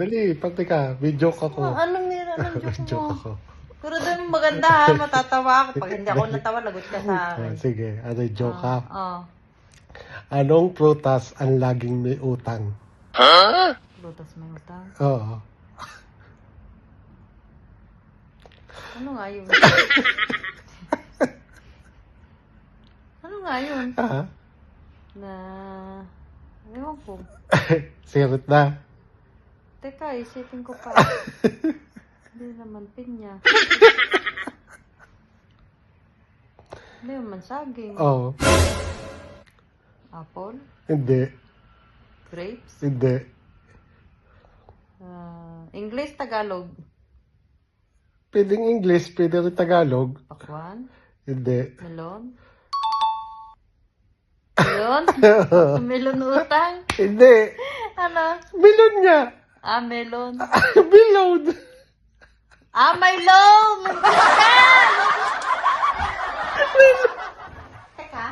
Dali, pati ka. Video ka ko. Anong meron? Anong joke Joke mo? ako. Pero doon maganda ha, matatawa ako. Pag hindi ako natawa, lagot ka sa akin. Sige, ano joke ka? Oo. Anong prutas ang laging may utang? Lutas may utang. Oo. Ano nga yun? Ano nga yun? Ha? Na... Ewan ko. Sirit na. Teka, isipin ko pa. Hindi naman pinya. Hindi naman saging. Oo. Apple? Hindi. Grapes? Hindi. English, Tagalog? Pwedeng English, pwede rin Tagalog. Pakwan? Hindi. Melon? Melon? Melon utang? Hindi. Ano? Milon nga. Melon. Milon. May loan! Teka.